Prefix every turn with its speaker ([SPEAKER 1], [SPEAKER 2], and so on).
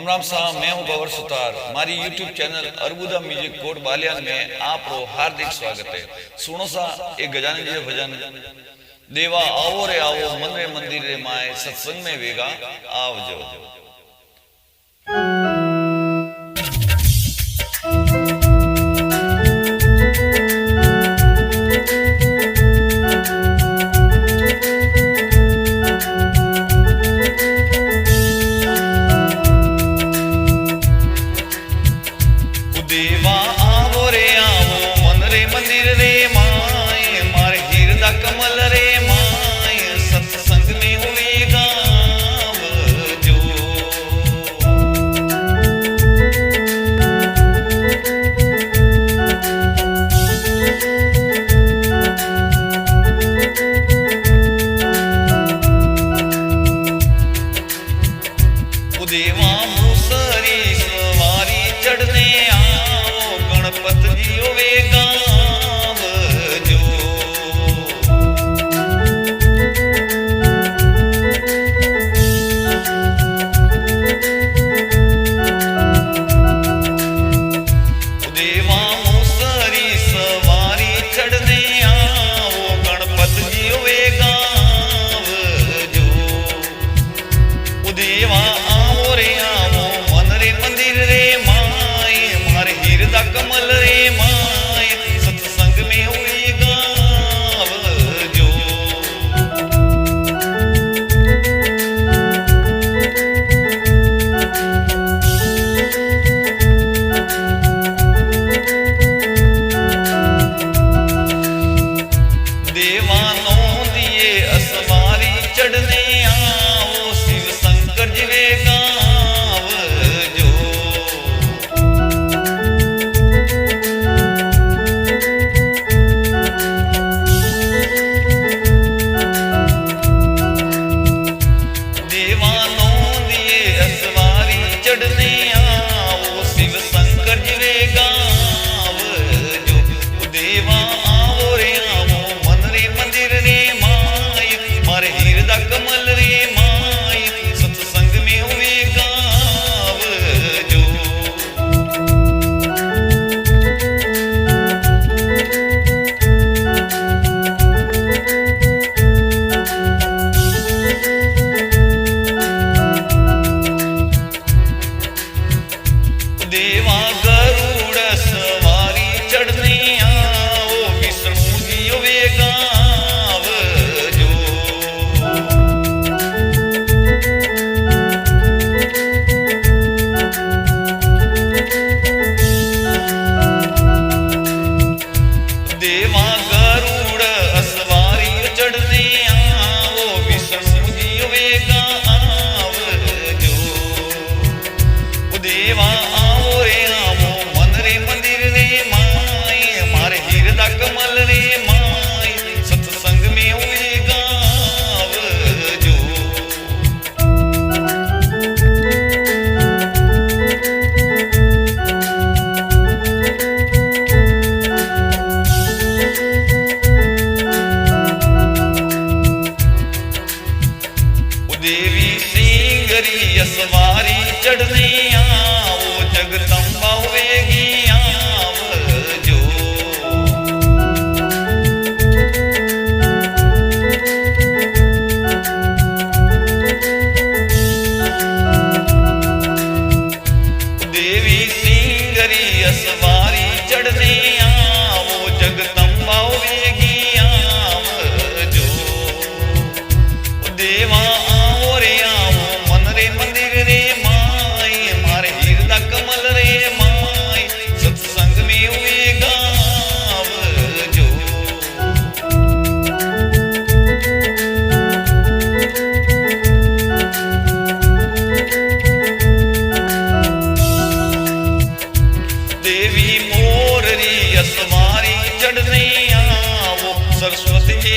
[SPEAKER 1] राम साहब, मैं हूं गौर सुतार। हमारी यूट्यूब चैनल अरबुदा म्यूजिक कोट बालियान में आपको हार्दिक स्वागत है। सुनो सा एक गजानन जी भजन, देवा आओ रे आओ मन रे मंदिर रे माए, सत्संग में वेगा आवजो। देवा आवो रे आवो मन रे मंदिर रे माए, मारे हीरदा कमल रे माए, सत्संग में होएगा आवजो। देवा मूसरी सवारी चढ़ने गणपत जी होवेगा आवजो। देवा मूसरी सवारी चढ़ने आओ, गणपत जी होवेगा आवजो। देवा आओ रे आओ मन रे मंदिर रे माए, मारे हीरदा कमल रे माए, सत्संग में होएगा आवजो। देवानों दिए असवारी चढ़ने आओ, शिव शंकर जी वेगा आवजो। देवानों दिए असवारी चढ़ने आओ, शिव शंकर जी वेगा आवजो। देवा आओ रे आओ मन रे मंदिर रे माए, मारे हीरदा कमल रे माए, सत्संग में होएगा आवजो। देवा गरुड़ सवारी चढ़ने आओ, विष्णु जी होवेगा आवजो। देवा गरुड़ सवारी चढ़ने आओ, विष्णु जी होवेगा आवजो। देवा आओ रे आओ मन रे मंदिर रे माए, मारे हीरदा कमल रे माए, सत्संग में होएगा आवजो। देवी सिंगरी सवारी चढ़ने आओ, जगदम्बा होवेगी आवजो। देवी सिंगरी सवारी चढ़ने आओ, जगदम्बा होवेगी आवजो। देवा आओ रे आओ मन रे मंदिर रे माए, मारे हीरदा कमल रे माए, सत्संग में होएगा आवजो। देवी मोररी सवारी चढ़ने आओ, सरस्वती जी